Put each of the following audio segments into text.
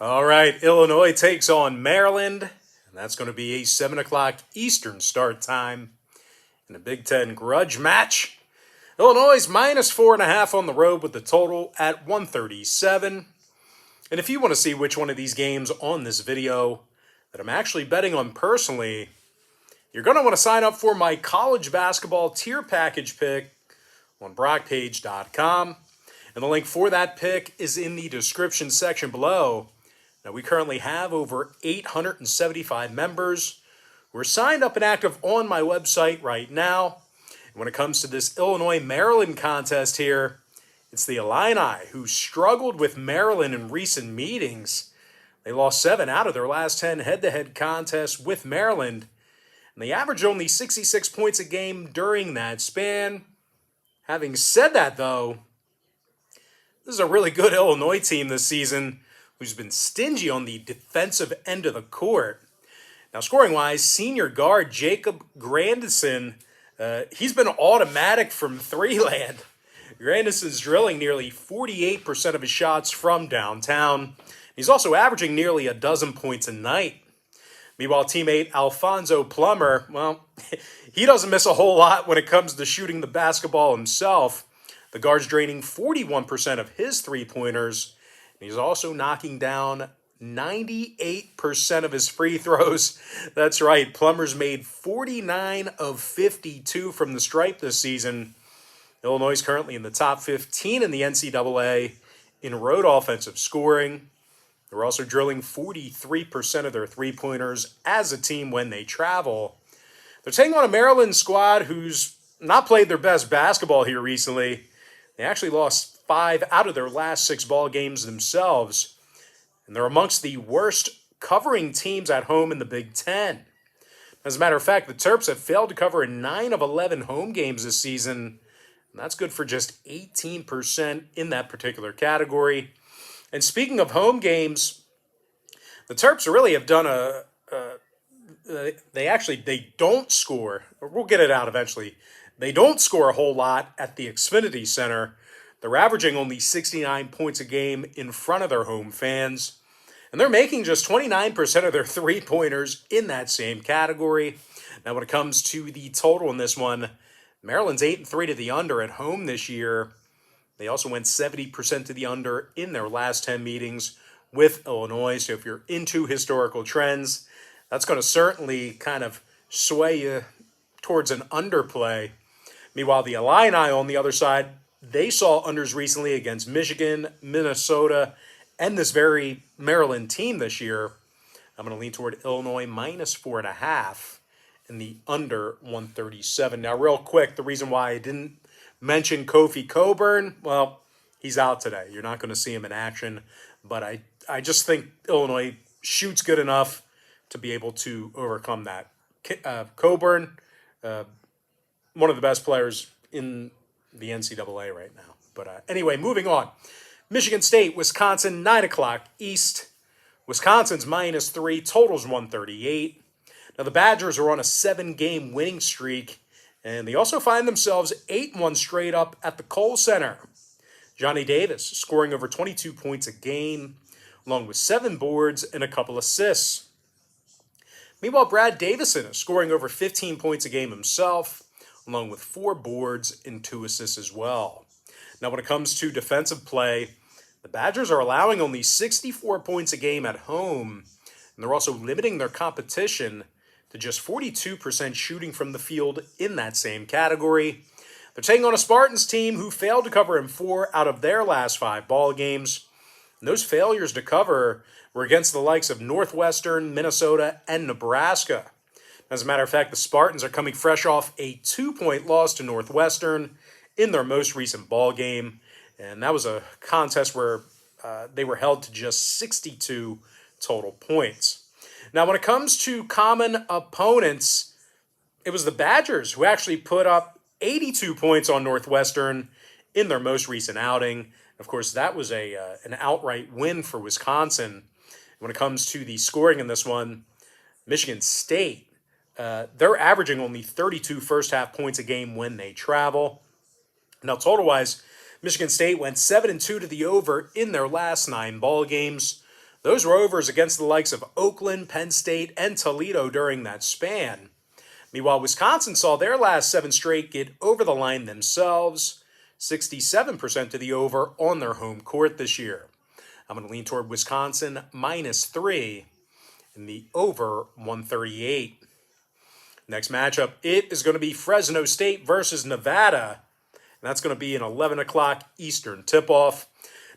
All right, Illinois takes on Maryland, and that's going to be a 7 o'clock Eastern start time in a Big Ten grudge match. Illinois minus 4.5 on the road with the total at 137. And if you want to see which one of these games on this video that I'm actually betting on personally, you're going to want to sign up for my college basketball tier package pick on brockpage.com. And the link for that pick is in the description section below. Now, we currently have over 875 members who are signed up and active on my website right now. And when it comes to this Illinois-Maryland contest here, it's the Illini who struggled with Maryland in recent meetings. They lost 7 out of their last 10 head-to-head contests with Maryland, and they averaged only 66 points a game during that span. Having said that, though, this is a really good Illinois team this season who's been stingy on the defensive end of the court. Now, scoring-wise, senior guard Jacob Grandison, he's been automatic from three-land. Grandison's drilling nearly 48% of his shots from downtown. He's also averaging nearly a dozen points a night. Meanwhile, teammate Alfonso Plummer, well, he doesn't miss a whole lot when it comes to shooting the basketball himself. The guard's draining 41% of his three-pointers. He's also knocking down 98% of his free throws. That's right, Plummer's made 49 of 52 from the stripe this season. Illinois is currently in the top 15 in the NCAA in road offensive scoring. They're also drilling 43% of their three-pointers as a team when they travel. They're taking on a Maryland squad who's not played their best basketball here recently. They actually lost 5 out of their last 6 ball games themselves. And they're amongst the worst covering teams at home in the Big Ten. As a matter of fact, the Terps have failed to cover in 9 of 11 home games this season. And that's good for just 18% in that particular category. And speaking of home games, the Terps really have done they don't score. We'll get it out eventually. They don't score a whole lot at the Xfinity Center. They're averaging only 69 points a game in front of their home fans. And they're making just 29% of their three-pointers in that same category. Now, when it comes to the total in this one, Maryland's 8-3 to the under at home this year. They also went 70% to the under in their last 10 meetings with Illinois. So if you're into historical trends, that's going to certainly kind of sway you towards an underplay. Meanwhile, the Illini on the other side, they saw unders recently against Michigan, Minnesota, and this very Maryland team this year. I'm going to lean toward Illinois minus 4.5 in the under 137. Now, real quick, the reason why I didn't mention Kofi Coburn, well, he's out today. You're not going to see him in action. But I just think Illinois shoots good enough to be able to overcome that. Coburn, one of the best players in the NCAA right now. But anyway, moving on. Michigan State, Wisconsin, 9 o'clock East. Wisconsin's minus 3, totals 138. Now, the Badgers are on a 7-game winning streak, and they also find themselves 8-1 straight up at the Kohl Center. Johnny Davis scoring over 22 points a game, along with 7 boards and a couple assists. Meanwhile, Brad Davison is scoring over 15 points a game himself, along with 4 boards and 2 assists as well. Now, when it comes to defensive play, the Badgers are allowing only 64 points a game at home, and they're also limiting their competition to just 42% shooting from the field in that same category. They're taking on a Spartans team who failed to cover in 4 out of their last 5 ball games. And those failures to cover were against the likes of Northwestern, Minnesota, and Nebraska. As a matter of fact, the Spartans are coming fresh off a 2-point loss to Northwestern in their most recent ball game. And that was a contest where they were held to just 62 total points. Now, when it comes to common opponents, it was the Badgers who actually put up 82 points on Northwestern in their most recent outing. Of course, that was an outright win for Wisconsin. When it comes to the scoring in this one, Michigan State, they're averaging only 32 first-half points a game when they travel. Now, total-wise, Michigan State went 7-2 to the over in their last 9 ball games. Those were overs against the likes of Oakland, Penn State, and Toledo during that span. Meanwhile, Wisconsin saw their last 7 straight get over the line themselves, 67% to the over on their home court this year. I'm going to lean toward Wisconsin -3 in the over 138. Next matchup, it is going to be Fresno State versus Nevada. And that's going to be an 11 o'clock Eastern tip-off.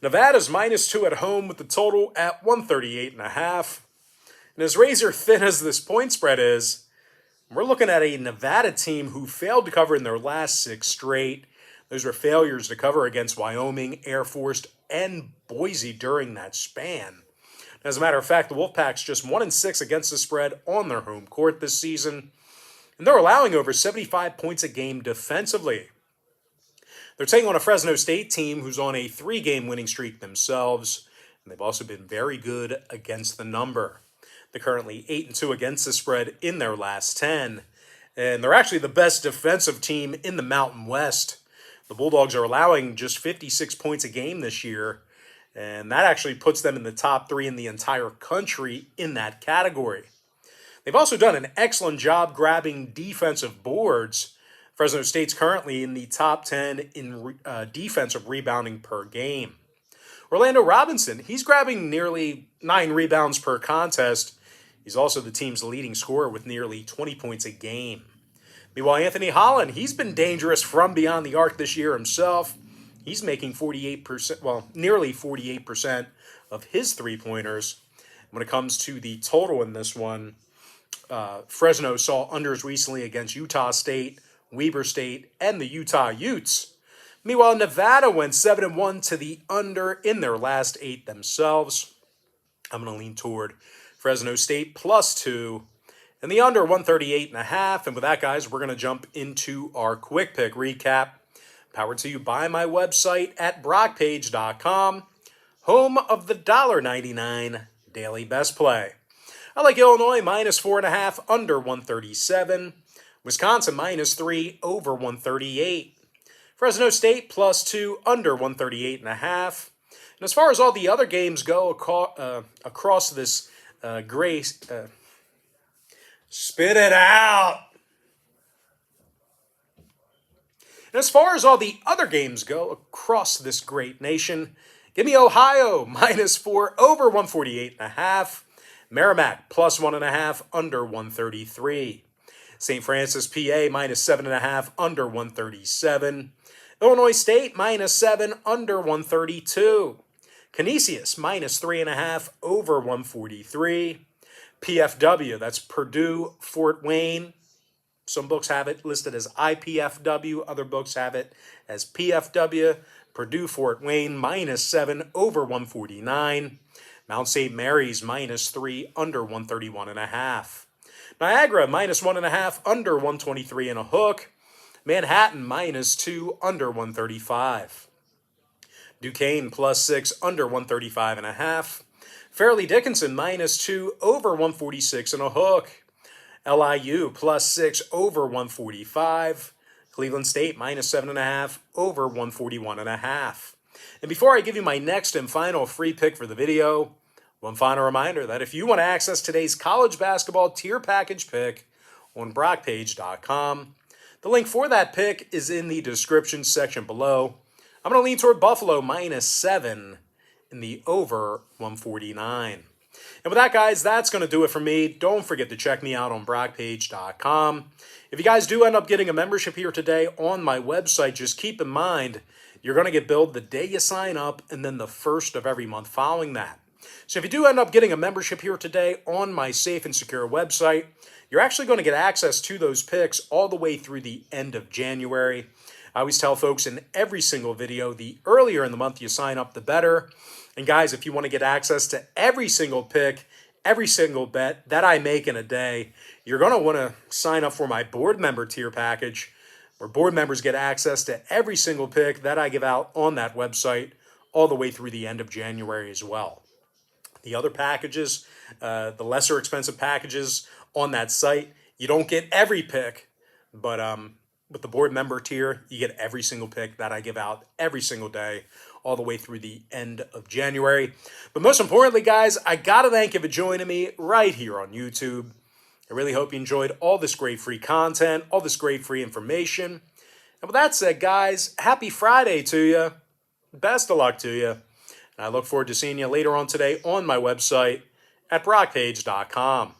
Nevada's -2 at home with the total at 138.5. And as razor thin as this point spread is, we're looking at a Nevada team who failed to cover in their last 6 straight. Those were failures to cover against Wyoming, Air Force, and Boise during that span. As a matter of fact, the Wolfpack's just 1-6 against the spread on their home court this season. And they're allowing over 75 points a game defensively. They're taking on a Fresno State team who's on a 3-game winning streak themselves. And they've also been very good against the number. They're currently 8-2 against the spread in their last 10. And they're actually the best defensive team in the Mountain West. The Bulldogs are allowing just 56 points a game this year. And that actually puts them in the top 3 in the entire country in that category. They've also done an excellent job grabbing defensive boards. Fresno State's currently in the top 10 in defensive rebounding per game. Orlando Robinson, he's grabbing nearly 9 rebounds per contest. He's also the team's leading scorer with nearly 20 points a game. Meanwhile, Anthony Holland, he's been dangerous from beyond the arc this year himself. He's making 48%, well, nearly 48% of his three-pointers. When it comes to the total in this one, Fresno saw unders recently against Utah State, Weber State, and the Utah Utes. Meanwhile, Nevada went 7-1 to the under in their last 8 themselves. I'm going to lean toward Fresno State +2 and the under 138.5. And with that, guys, we're going to jump into our quick pick recap. Powered to you by my website at brockpage.com, home of the $1.99 daily best play. I like Illinois -4.5 under 137. Wisconsin -3 over 138. Fresno State +2 under 138.5. And as far as all the other games go across this spit it out. And as far as all the other games go across this great nation, give me Ohio -4 over 148.5. MERRIMACK +1.5 under 133. St. Francis, PA -7.5 under 137. Illinois State -7 under 132. Canisius -3.5 over 143. PFW, that's Purdue, Fort Wayne. Some books have it listed as IPFW. Other books have it as PFW. Purdue, Fort Wayne -7 over 149. Mount St. Mary's -3 under 131.5. Niagara -1.5 under 123 and a hook. Manhattan -2 under 135. Duquesne +6 under 135.5. Fairleigh Dickinson -2 over 146 and a hook. LIU +6 over 145. Cleveland State -7.5 over 141.5. And before I give you my next and final free pick for the video, one final reminder that if you want to access today's college basketball tier package pick on brockpage.com, the link for that pick is in the description section below. I'm going to lean toward Buffalo -7 in the over 149. And with that, guys, that's going to do it for me. Don't forget to check me out on brockpage.com. If you guys do end up getting a membership here today on my website, just keep in mind you're going to get billed the day you sign up and then the first of every month following that. So if you do end up getting a membership here today on my safe and secure website, you're actually going to get access to those picks all the way through the end of January. I always tell folks in every single video, the earlier in the month you sign up, the better. And guys, if you want to get access to every single pick, every single bet that I make in a day, you're going to want to sign up for my board member tier package, where board members get access to every single pick that I give out on that website all the way through the end of January as well. The other packages, the lesser expensive packages on that site, you don't get every pick, but with the board member tier, you get every single pick that I give out every single day, all the way through the end of January. But most importantly, guys, I gotta thank you for joining me right here on YouTube. I really hope you enjoyed all this great free content, all this great free information. And with that said, guys, happy Friday to you. Best of luck to you. And I look forward to seeing you later on today on my website at brockpage.com.